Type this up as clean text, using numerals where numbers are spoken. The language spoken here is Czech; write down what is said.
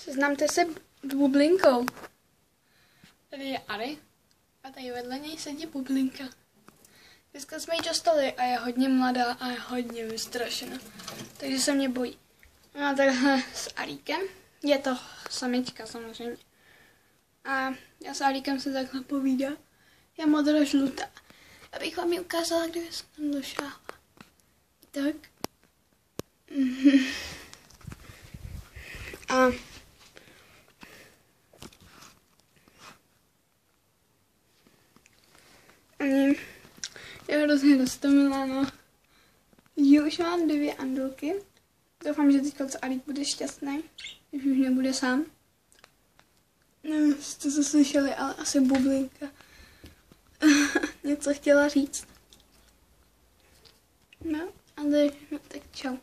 Seznamte se s Bublinkou. Tady je Ari a tady vedle něj sedí Bublinka. Dneska jsme ji dostali a je hodně mladá a je hodně vystrašená, takže se mě bojí. No a takhle s Aríkem, je to samička samozřejmě. A já s Aríkem se takhle povídám. Je modro-žlutá. Abych vám ji ukázala, kdyby jsem tam došáhla. Tak. A je hrozně roztomilá, no. Už mám 2 andulky. Doufám, že teďka Arík bude šťastný, když už nebude sám. Nevím, jste to slyšeli, ale asi Bublinka něco chtěla říct. No, ale tak čau.